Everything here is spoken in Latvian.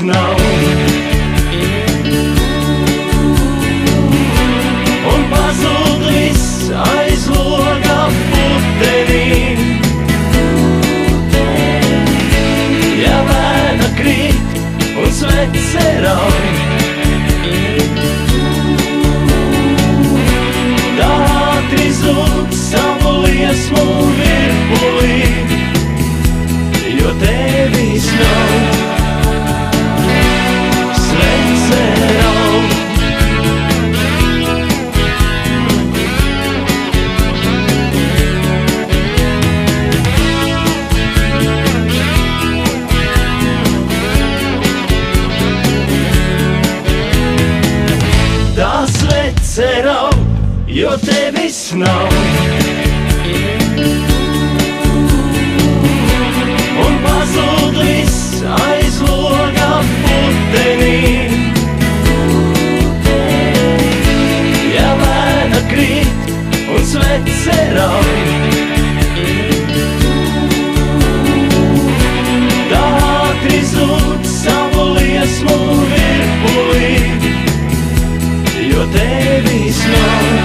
nav. Un pazūd viss aiz logā putenī. Ja vēna krīt un svece rauj, tā ātri zūd savu liesmu virpulī, jo tevis nav. Svece rauj. Tā svece rauj, jo tevis nav. Un pazūd viss aiz logā putenī. Ja vēna krīt un svece rauj, tā ātri zūd savu liesmu virpulī, jo tevis nav.